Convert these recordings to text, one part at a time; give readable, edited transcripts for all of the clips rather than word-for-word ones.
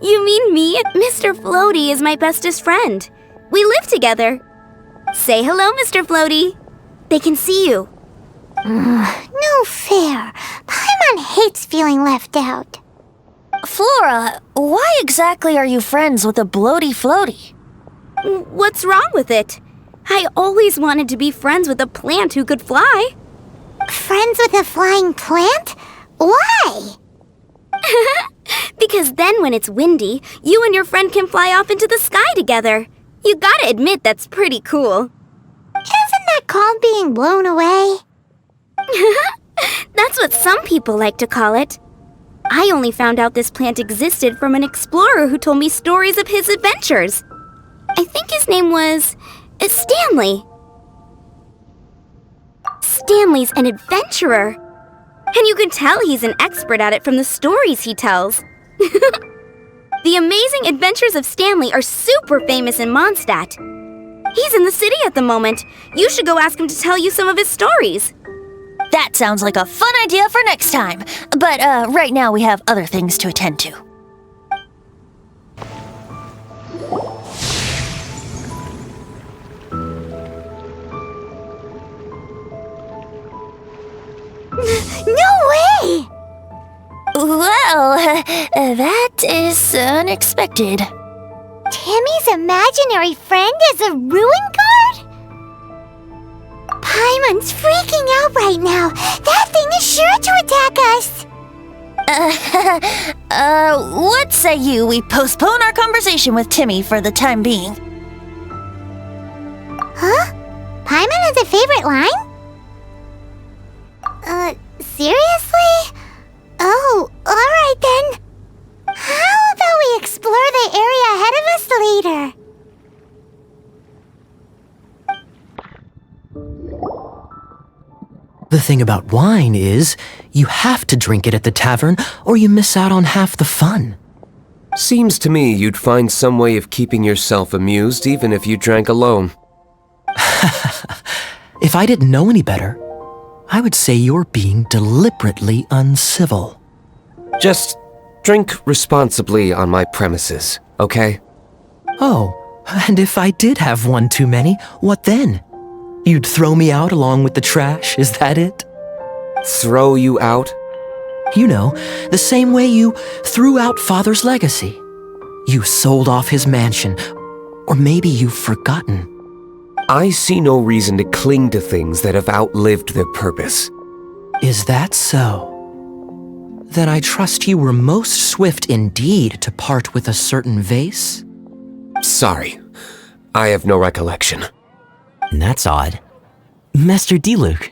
You mean me? Mr. Floaty is my bestest friend. We live together. Say hello, Mr. Floaty. They can see you. No fair. Paimon hates feeling left out. Flora, why exactly are you friends with a bloaty floaty? What's wrong with it? I always wanted to be friends with a plant who could fly. Friends with a flying plant? Why? Because then when it's windy, you and your friend can fly off into the sky together. You gotta admit that's pretty cool. Isn't that called being blown away? That's what some people like to call it. I only found out this plant existed from an explorer who told me stories of his adventures. I think his name was Stanley. Stanley's an adventurer. And you can tell he's an expert at it from the stories he tells. The amazing adventures of Stanley are super famous in Mondstadt. He's in the city at the moment. You should go ask him to tell you some of his stories. That sounds like a fun idea for next time. But right now we have other things to attend to. No way! Well, that is unexpected. Timmy's imaginary friend is a ruin guard? Paimon's freaking out right now. That thing is sure to attack us. What say you we postpone our conversation with Timmy for the time being? Huh? Paimon has a favorite line? Seriously? Oh, alright then. How about we explore the area ahead of us later? The thing about wine is, you have to drink it at the tavern or you miss out on half the fun. Seems to me you'd find some way of keeping yourself amused even if you drank alone. If I didn't know any better, I would say you're being deliberately uncivil. Just drink responsibly on my premises, okay? Oh, and if I did have one too many, what then? You'd throw me out along with the trash, is that it? Throw you out? You know, the same way you threw out Father's legacy. You sold off his mansion, or maybe you've forgotten. I see no reason to cling to things that have outlived their purpose. Is that so? Then I trust you were most swift indeed to part with a certain vase? Sorry, I have no recollection. That's odd. Master Diluc,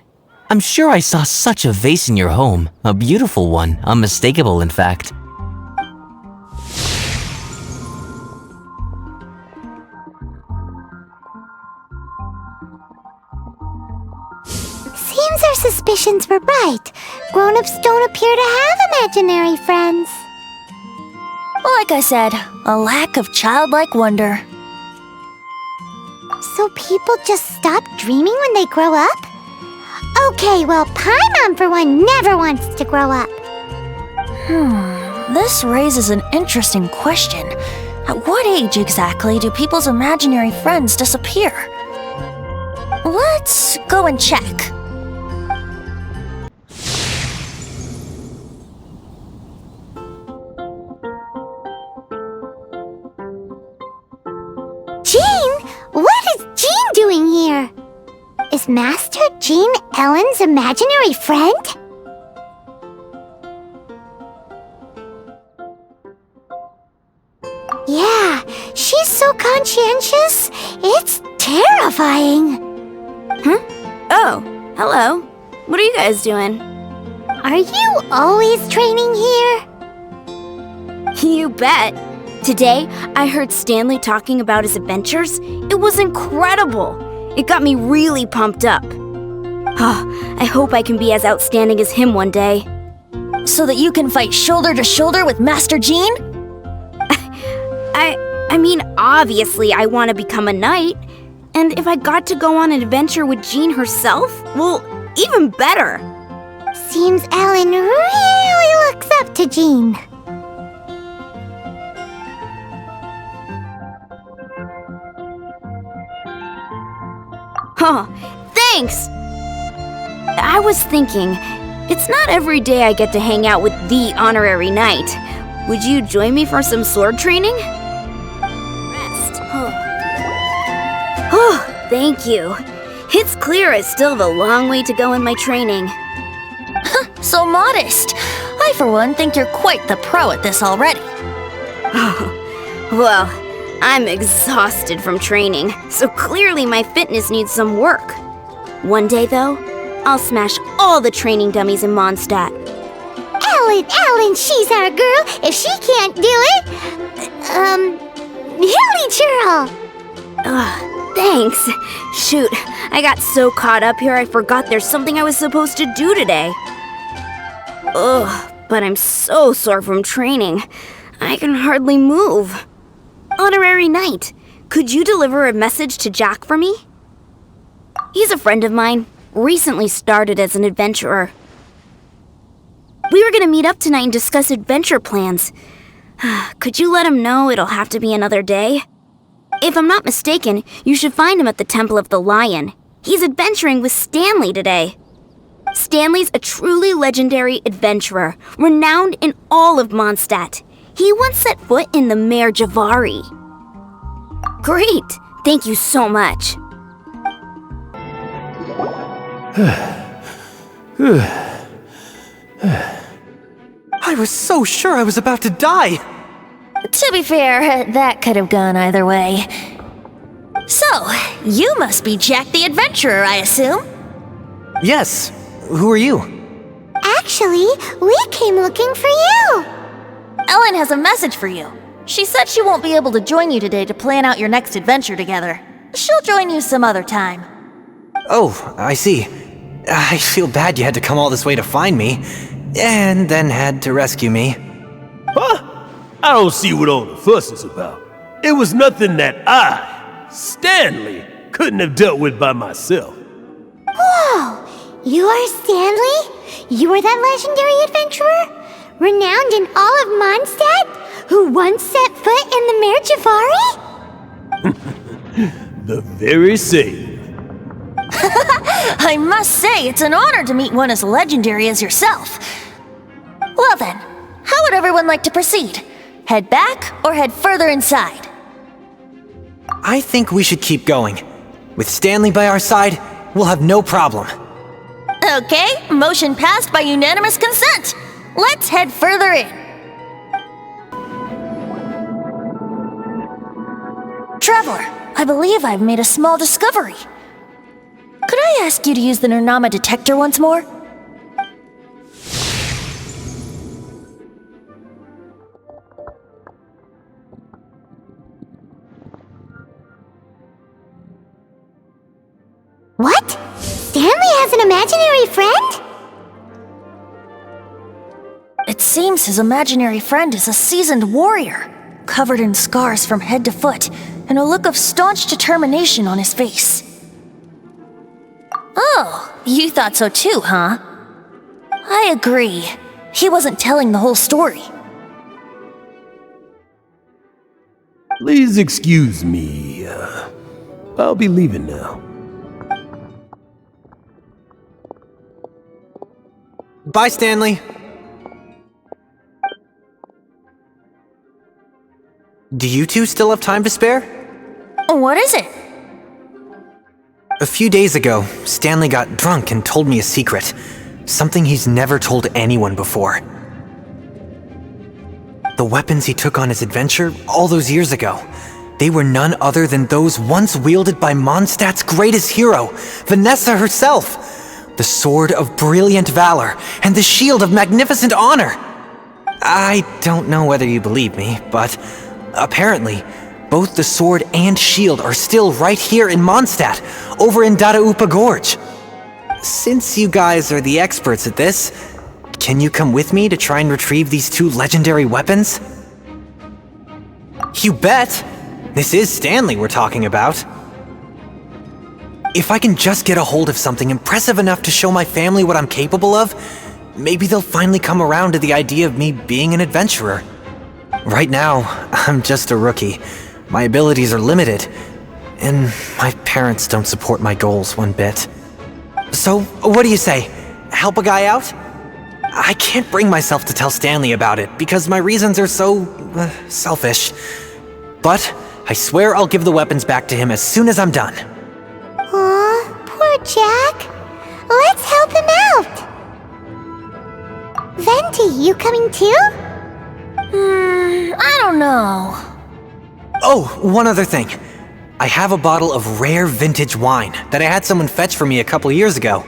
I'm sure I saw such a vase in your home. A beautiful one, unmistakable in fact. Seems our suspicions were right. Grown-ups don't appear to have imaginary friends. Like I said, a lack of childlike wonder. So people just stop dreaming when they grow up? Okay, well, Paimon for one never wants to grow up. This raises an interesting question. At what age exactly do people's imaginary friends disappear? Let's go and check. Jean? What is Jean doing here? Is Master Jean Ellen's imaginary friend? Yeah, she's so conscientious. It's terrifying. Huh? Oh, hello. What are you guys doing? Are you always training here? You bet. Today, I heard Stanley talking about his adventures. It was incredible. It got me really pumped up. I hope I can be as outstanding as him one day. So that you can fight shoulder to shoulder with Master Jean? I mean, obviously I want to become a knight. And if I got to go on an adventure with Jean herself, well, even better. Seems Ellin really looks up to Jean. thanks! I was thinking, it's not every day I get to hang out with the honorary knight. Would you join me for some sword training? Rest. Oh, thank you. It's clear I still have a long way to go in my training. So modest. I, for one, think you're quite the pro at this already. Well, I'm exhausted from training, so clearly my fitness needs some work. One day, though, I'll smash all the training dummies in Mondstadt. Ellin, she's our girl. If she can't do it, Hilly Churl. Thanks. Shoot, I got so caught up here I forgot there's something I was supposed to do today. But I'm so sore from training. I can hardly move. Honorary Knight, could you deliver a message to Jack for me? He's a friend of mine, recently started as an adventurer. We were gonna meet up tonight and discuss adventure plans. Could you let him know it'll have to be another day? If I'm not mistaken, you should find him at the Temple of the Lion. He's adventuring with Stanley today. Stanley's a truly legendary adventurer, renowned in all of Mondstadt. He once set foot in the Mare Javari. Great! Thank you so much. I was so sure I was about to die. To be fair, that could have gone either way. So, you must be Jack the Adventurer, I assume? Yes. Who are you? Actually, we came looking for you. Ellin has a message for you. She said she won't be able to join you today to plan out your next adventure together. She'll join you some other time. Oh, I see. I feel bad you had to come all this way to find me, and then had to rescue me. Huh? I don't see what all the fuss is about. It was nothing that I, Stanley, couldn't have dealt with by myself. Whoa! You are Stanley? You are that legendary adventurer? Renowned in all of Mondstadt? Who once set foot in the Mare Javari? The very same. I must say, it's an honor to meet one as legendary as yourself. Well then, how would everyone like to proceed? Head back or head further inside? I think we should keep going. With Stanley by our side, we'll have no problem. Okay, motion passed by unanimous consent. Let's head further in. Traveler, I believe I've made a small discovery. Could I ask you to use the Nernama detector once more? What? Stanley has an imaginary friend? It seems his imaginary friend is a seasoned warrior, covered in scars from head to foot, and a look of staunch determination on his face. Oh, you thought so too, huh? I agree. He wasn't telling the whole story. Please excuse me. I'll be leaving now. Bye, Stanley. Do you two still have time to spare? What is it? A few days ago, Stanley got drunk and told me a secret. Something he's never told anyone before. The weapons he took on his adventure all those years ago, they were none other than those once wielded by Mondstadt's greatest hero, Vanessa herself. The sword of brilliant valor and the shield of magnificent honor. I don't know whether you believe me, but apparently, both the sword and shield are still right here in Mondstadt, over in Daraupa Gorge. Since you guys are the experts at this, can you come with me to try and retrieve these two legendary weapons? You bet! This is Stanley we're talking about. If I can just get a hold of something impressive enough to show my family what I'm capable of, maybe they'll finally come around to the idea of me being an adventurer. Right now, I'm just a rookie. My abilities are limited, and my parents don't support my goals one bit. So, what do you say? Help a guy out? I can't bring myself to tell Stanley about it because my reasons are so selfish. But I swear I'll give the weapons back to him as soon as I'm done. Aw, poor Jack. Let's help him out. Venti, you coming too? I don't know. Oh, one other thing. I have a bottle of rare vintage wine that I had someone fetch for me a couple years ago.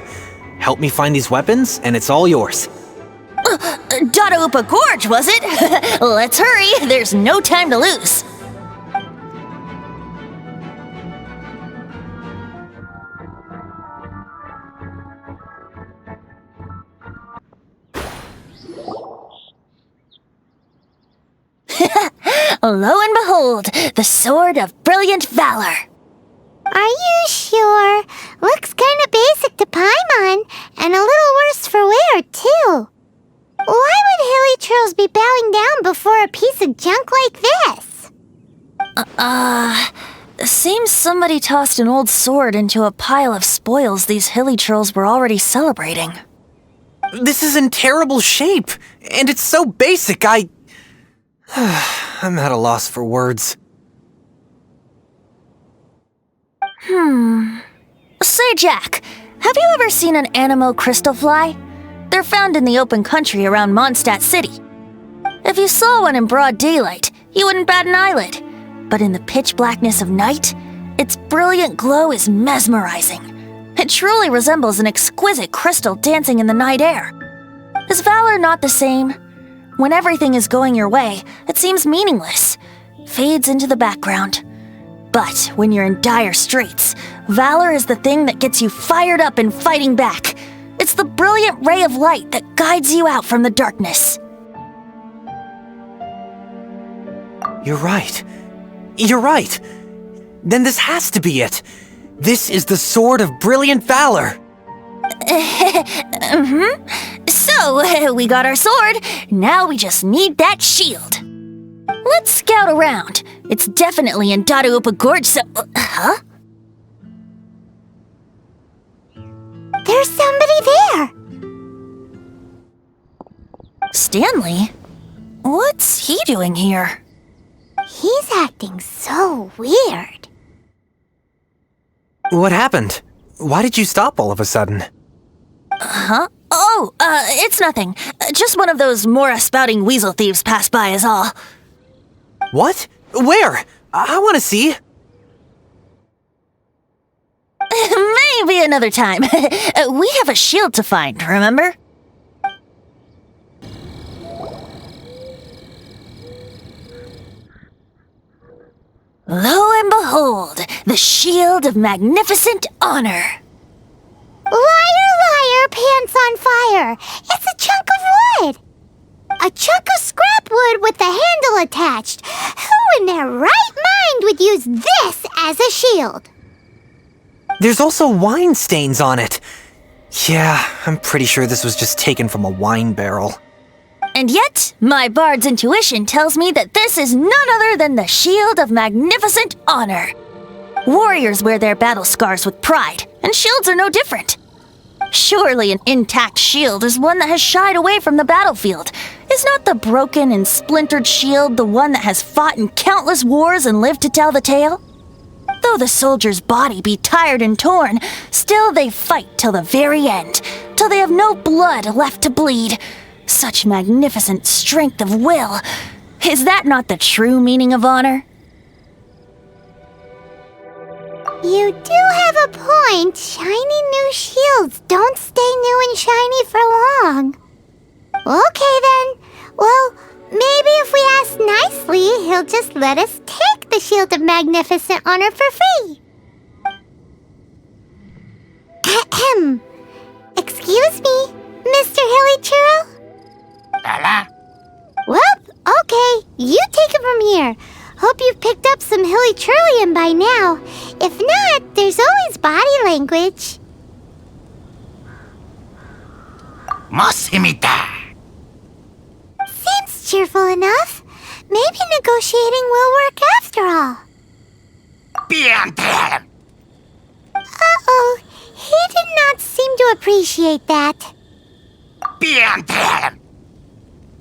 Help me find these weapons, and it's all yours. Dadaupa Gorge, was it? Let's hurry, there's no time to lose. Lo and behold, the Sword of Brilliant Valor. Are you sure? Looks kinda basic to Paimon, and a little worse for wear, too. Why would hilly trolls be bowing down before a piece of junk like this? Seems somebody tossed an old sword into a pile of spoils these hilly trolls were already celebrating. This is in terrible shape, and it's so basic, I'm at a loss for words. Say, Jack, have you ever seen an Anemo crystal fly? They're found in the open country around Mondstadt City. If you saw one in broad daylight, you wouldn't bat an eyelid. But in the pitch blackness of night, its brilliant glow is mesmerizing. It truly resembles an exquisite crystal dancing in the night air. Is valor not the same? When everything is going your way, it seems meaningless, fades into the background. But when you're in dire straits, valor is the thing that gets you fired up and fighting back. It's the brilliant ray of light that guides you out from the darkness. You're right. You're right. Then this has to be it. This is the Sword of Brilliant Valor. So, we got our sword. Now we just need that shield. Let's scout around. It's definitely in Dadaupa Gorge, so... Huh? There's somebody there. Stanley? What's he doing here? He's acting so weird. What happened? Why did you stop all of a sudden? Huh? Oh, it's nothing. Just one of those Mora-spouting weasel thieves passed by is all. What? Where? I want to see. Maybe another time. We have a shield to find, remember? Lo and behold, the shield of magnificent honor. Liar, liar, pants on fire. It's a chunk of wood. A chunk of scrap wood with the handle attached. Who in their right mind would use this as a shield? There's also wine stains on it. Yeah, I'm pretty sure this was just taken from a wine barrel. And yet, my bard's intuition tells me that this is none other than the shield of magnificent honor. Warriors wear their battle scars with pride, and shields are no different. Surely an intact shield is one that has shied away from the battlefield. Is not the broken and splintered shield the one that has fought in countless wars and lived to tell the tale? Though the soldier's body be tired and torn, still they fight till the very end, till they have no blood left to bleed. Such magnificent strength of will. Is that not the true meaning of honor? You do have a point. Shiny new shields don't stay new and shiny for long. Okay then. Well, maybe if we ask nicely, he'll just let us take the Shield of Magnificent Honor for free. Ahem. Excuse me, Mr. Hilly Churl? Well, okay, you take it from here. Hope you've picked up some Hilly Churlian by now. If not, there's always body language. Seems cheerful enough. Maybe negotiating will work after all. Uh-oh, he did not seem to appreciate that.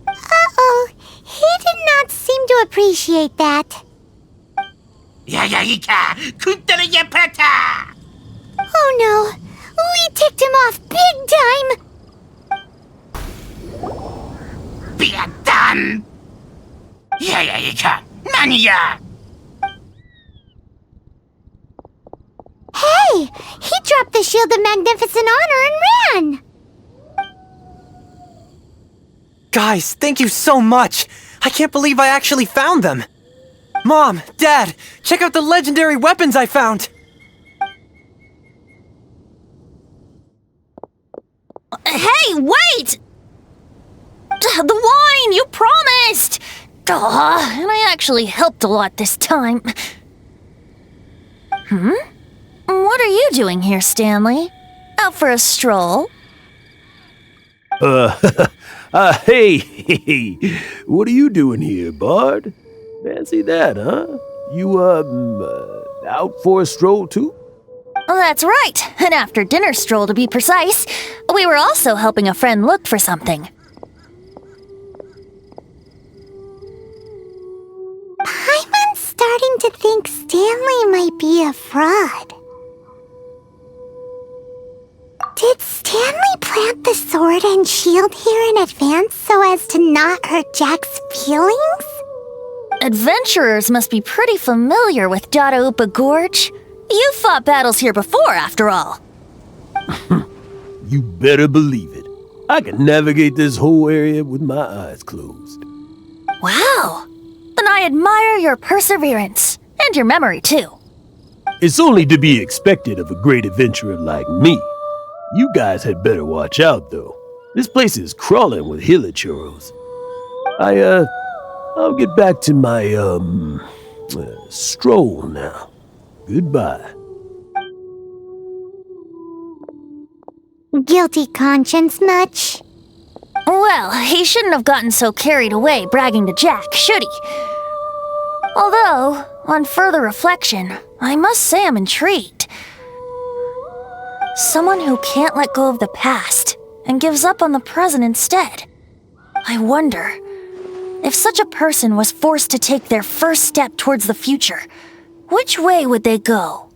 Uh-oh, he did not seem to appreciate that. Oh no, we ticked him off big time! Hey, he dropped the Shield of Magnificent Honor and ran! Guys, thank you so much! I can't believe I actually found them! Mom, Dad, check out the legendary weapons I found! Hey, wait! The wine, you promised! And I actually helped a lot this time. What are you doing here, Stanley? Out for a stroll? Hey, what are you doing here, Bard? Fancy that, huh? You, out for a stroll too? That's right, an after-dinner stroll to be precise. We were also helping a friend look for something. Paimon's starting to think Stanley might be a fraud. Did Stanley plant the sword and shield here in advance so as to not hurt Jack's feelings? Adventurers must be pretty familiar with Dadaupa Gorge. You've fought battles here before, after all. You better believe it. I can navigate this whole area with my eyes closed. Wow. Then I admire your perseverance. And your memory, too. It's only to be expected of a great adventurer like me. You guys had better watch out, though. This place is crawling with hilichurros. I'll get back to my, stroll now. Goodbye. Guilty conscience much? Well, he shouldn't have gotten so carried away bragging to Jack, should he? Although, on further reflection, I must say I'm intrigued. Someone who can't let go of the past and gives up on the present instead. I wonder, if such a person was forced to take their first step towards the future, which way would they go?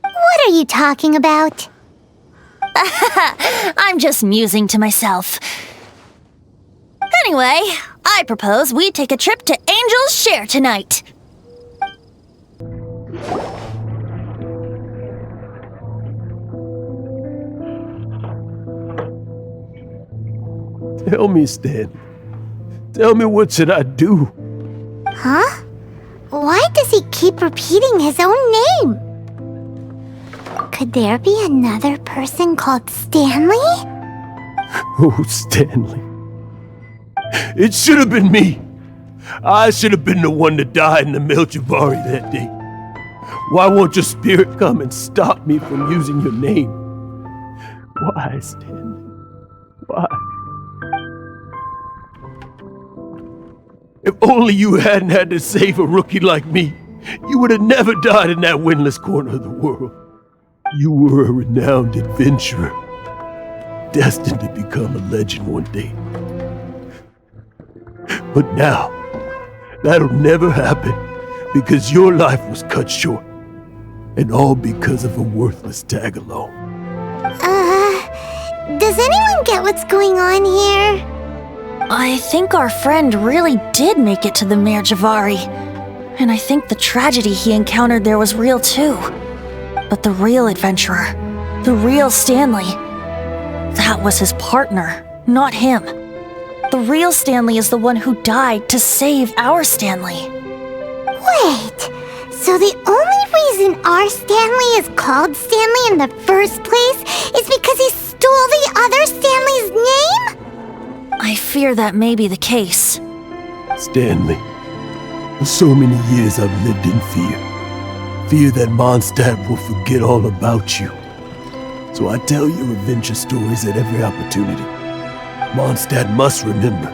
What are you talking about? I'm just musing to myself. Anyway, I propose we take a trip to Angel's Share tonight. Tell me, Stan. Tell me, what should I do? Huh? Why does he keep repeating his own name? Could there be another person called Stanley? Oh, Stanley. It should have been me. I should have been the one to die in the Melchivari that day. Why won't your spirit come and stop me from using your name? Why, Stanley? Why? If only you hadn't had to save a rookie like me, you would have never died in that windless corner of the world. You were a renowned adventurer, destined to become a legend one day. But now, that'll never happen, because your life was cut short, and all because of a worthless tag-along. Does anyone get what's going on here? I think our friend really did make it to the Merjavari. And I think the tragedy he encountered there was real too. But the real adventurer, the real Stanley, that was his partner, not him. The real Stanley is the one who died to save our Stanley. Wait, so the only reason our Stanley is called Stanley in the first place is because he stole the other Stanley's name? I fear that may be the case. Stanley, for so many years I've lived in fear. Fear that Mondstadt will forget all about you. So I tell your adventure stories at every opportunity. Mondstadt must remember.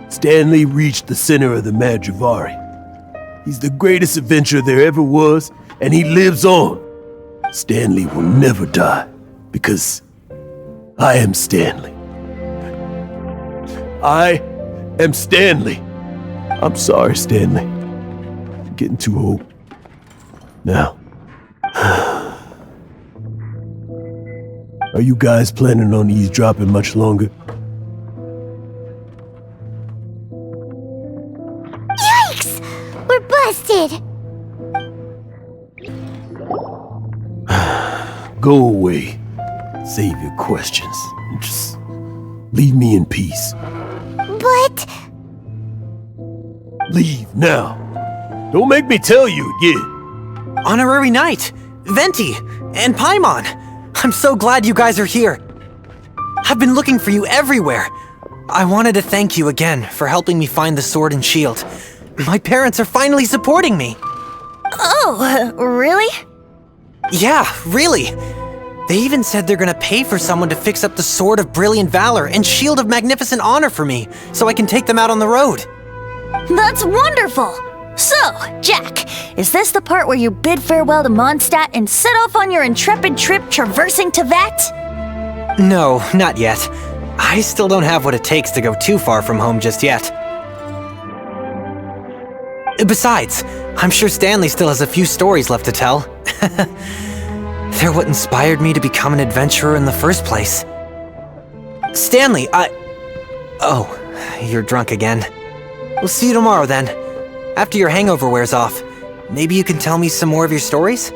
Stanley reached the center of the Merjavari. He's the greatest adventurer there ever was, and he lives on. Stanley will never die. Because I am Stanley. I am Stanley. I'm sorry, Stanley. I'm getting too old. Now, are you guys planning on eavesdropping much longer? Yikes! We're busted! Go away. Save your questions. And just leave me in peace. But... Leave now. Don't make me tell you again. Honorary Knight, Venti, and Paimon. I'm so glad you guys are here. I've been looking for you everywhere. I wanted to thank you again for helping me find the sword and shield. My parents are finally supporting me. Oh, really? Yeah, really. They even said they're gonna pay for someone to fix up the Sword of Brilliant Valor and Shield of Magnificent Honor for me, so I can take them out on the road. That's wonderful! So, Jack, is this the part where you bid farewell to Mondstadt and set off on your intrepid trip traversing Tevat? No, not yet. I still don't have what it takes to go too far from home just yet. Besides, I'm sure Stanley still has a few stories left to tell. They're what inspired me to become an adventurer in the first place. Stanley, Oh, you're drunk again. We'll see you tomorrow then. After your hangover wears off. Maybe you can tell me some more of your stories?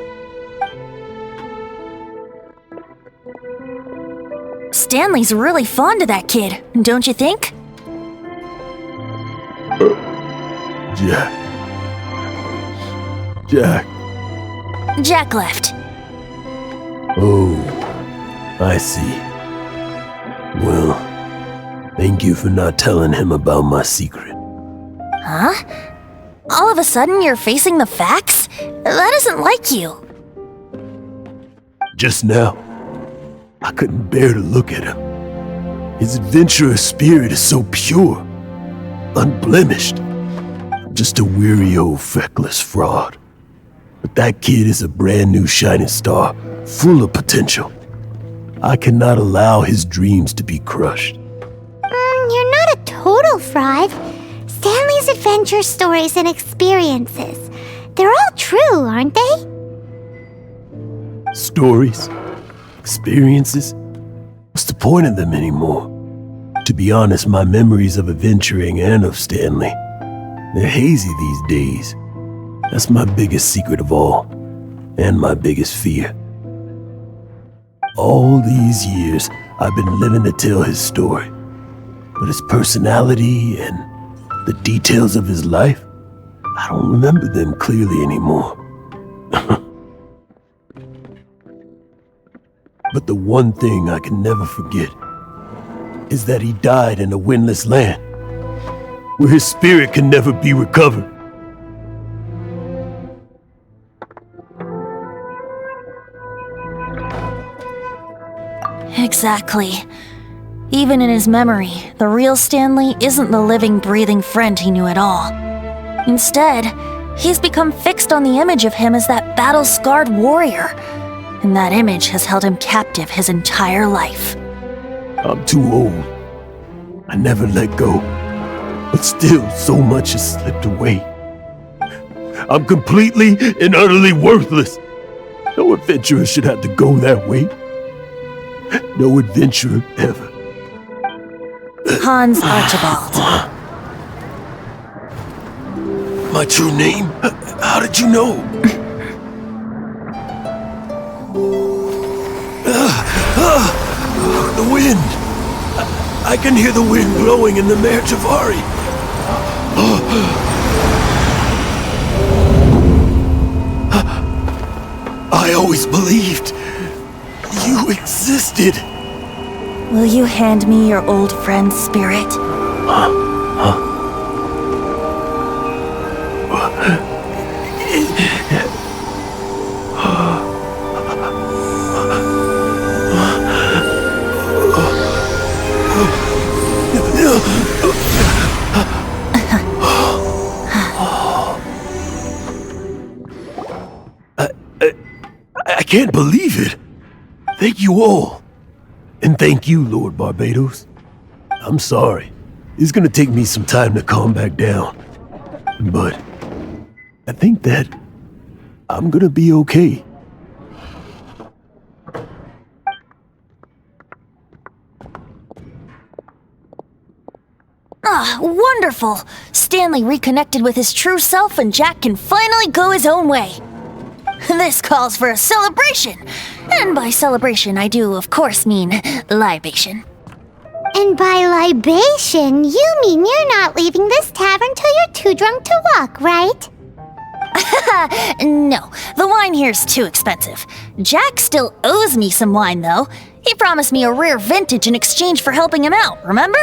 Stanley's really fond of that kid, don't you think? Jack. Jack left. Oh, I see. Well, thank you for not telling him about my secret. Huh? All of a sudden you're facing the facts? That isn't like you. Just now, I couldn't bear to look at him. His adventurous spirit is so pure, unblemished. Just a weary old feckless fraud. But that kid is a brand new shining star, full of potential. I cannot allow his dreams to be crushed. You're not a total fraud. Stanley's adventure stories and experiences. They're all true, aren't they? Stories? Experiences? What's the point of them anymore? To be honest, my memories of adventuring and of Stanley, they're hazy these days. That's my biggest secret of all, and my biggest fear. All these years, I've been living to tell his story, but his personality and the details of his life, I don't remember them clearly anymore. But the one thing I can never forget is that he died in a windless land, where his spirit can never be recovered. Exactly. Even in his memory, the real Stanley isn't the living, breathing friend he knew at all. Instead, he's become fixed on the image of him as that battle-scarred warrior, and that image has held him captive his entire life. I'm too old. I never let go, but still so much has slipped away. I'm completely and utterly worthless. No adventurer should have to go that way. No adventurer ever. Hans Archibald. My true name? How did you know? The wind! I can hear the wind blowing in the Mare Javari. I always believed you existed. Will you hand me your old friend's spirit? I can't believe it. Thank you all. And thank you, Lord Barbados. I'm sorry. It's gonna take me some time to calm back down. But I think that I'm gonna be okay. Ah, wonderful! Stanley reconnected with his true self and Jack can finally go his own way. This calls for a celebration! And by celebration, I do, of course, mean libation. And by libation, you mean you're not leaving this tavern till you're too drunk to walk, right? No, the wine here's too expensive. Jack still owes me some wine, though. He promised me a rare vintage in exchange for helping him out, remember?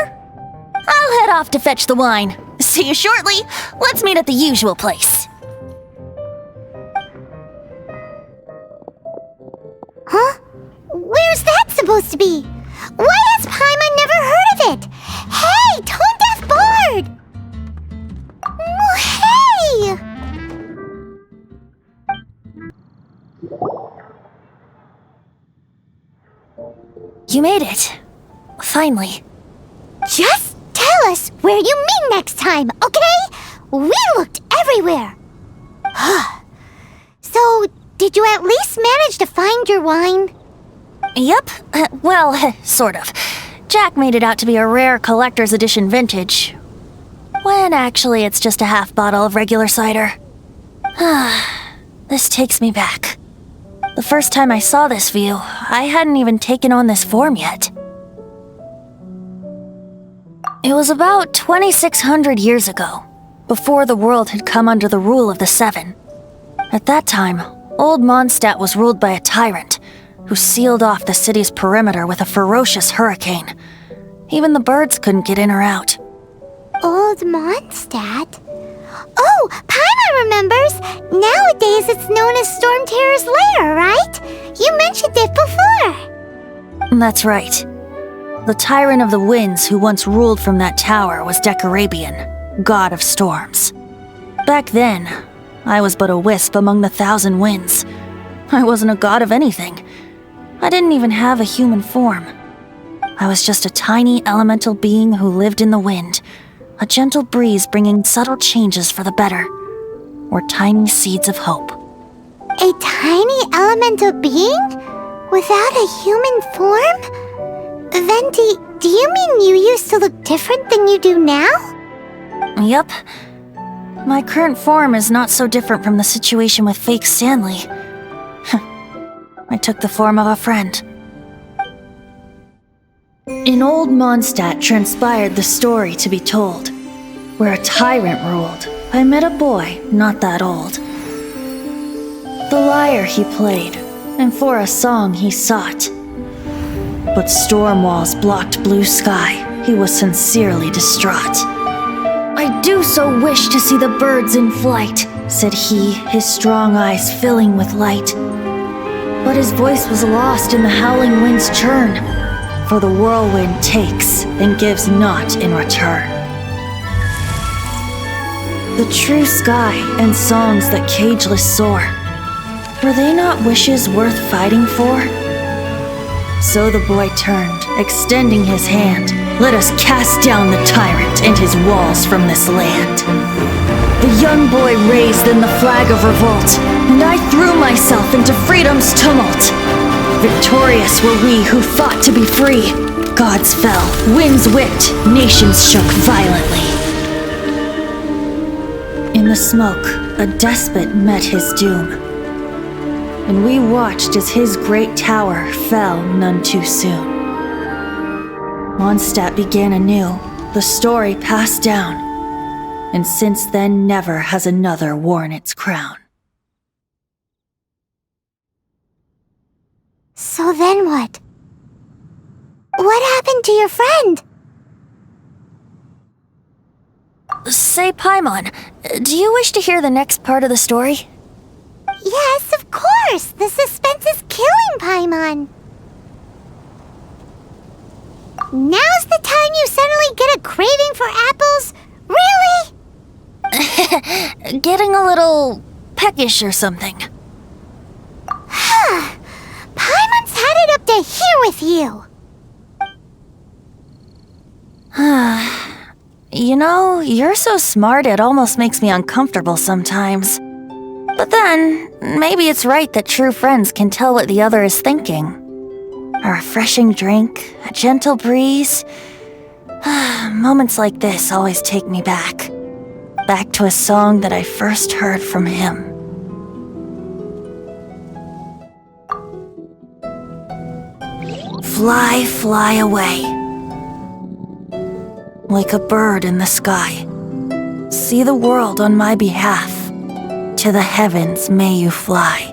I'll head off to fetch the wine. See you shortly. Let's meet at the usual place. Huh? Where's that supposed to be? Why has Paimon never heard of it? Hey, Tone Deaf Bard! Oh, hey! You made it. Finally. Just tell us where you meet next time, okay? We looked everywhere. So, did you at least manage to find your wine? Yep. Well, sort of. Jack made it out to be a rare collector's edition vintage. When actually it's just a half bottle of regular cider. This takes me back. The first time I saw this view, I hadn't even taken on this form yet. It was about 2,600 years ago, before the world had come under the rule of the Seven. At that time, old Mondstadt was ruled by a tyrant who sealed off the city's perimeter with a ferocious hurricane. Even the birds couldn't get in or out. Old Mondstadt? Oh, Paimon remembers! Nowadays it's known as Storm Terror's lair, right? You mentioned it before. That's right. The tyrant of the winds who once ruled from that tower was Decarabian, god of storms. Back then, I was but a wisp among the thousand winds. I wasn't a god of anything. I didn't even have a human form. I was just a tiny elemental being who lived in the wind, a gentle breeze bringing subtle changes for the better, or tiny seeds of hope. A tiny elemental being? Without a human form? Venti, do you mean you used to look different than you do now? Yep. My current form is not so different from the situation with fake Stanley. I took the form of a friend. In old Mondstadt transpired the story to be told, where a tyrant ruled. I met a boy not that old. The lyre he played, and for a song he sought. But storm walls blocked blue sky. He was sincerely distraught. I do so wish to see the birds in flight, said he, his strong eyes filling with light. But his voice was lost in the howling wind's churn, for the whirlwind takes and gives not in return. The true sky and songs that cageless soar, were they not wishes worth fighting for? So the boy turned, extending his hand. Let us cast down the tyrant and his walls from this land. The young boy raised then the flag of revolt, and I threw myself into freedom's tumult. Victorious were we who fought to be free. Gods fell, winds whipped, nations shook violently. In the smoke, a despot met his doom, and we watched as his great tower fell none too soon. Mondstadt began anew, the story passed down, and since then never has another worn its crown. So then what? What happened to your friend? Say, Paimon, do you wish to hear the next part of the story? Yes, of course! The suspense is killing, Paimon! Now's the time you suddenly get a craving for apples? Really? Getting a little peckish or something. Paimon's had it up to here with you. You know, you're so smart it almost makes me uncomfortable sometimes. But then, maybe it's right that true friends can tell what the other is thinking. A refreshing drink, a gentle breeze. Moments like this always take me back. Back to a song that I first heard from him. Fly, fly away. Like a bird in the sky. See the world on my behalf. To the heavens may you fly.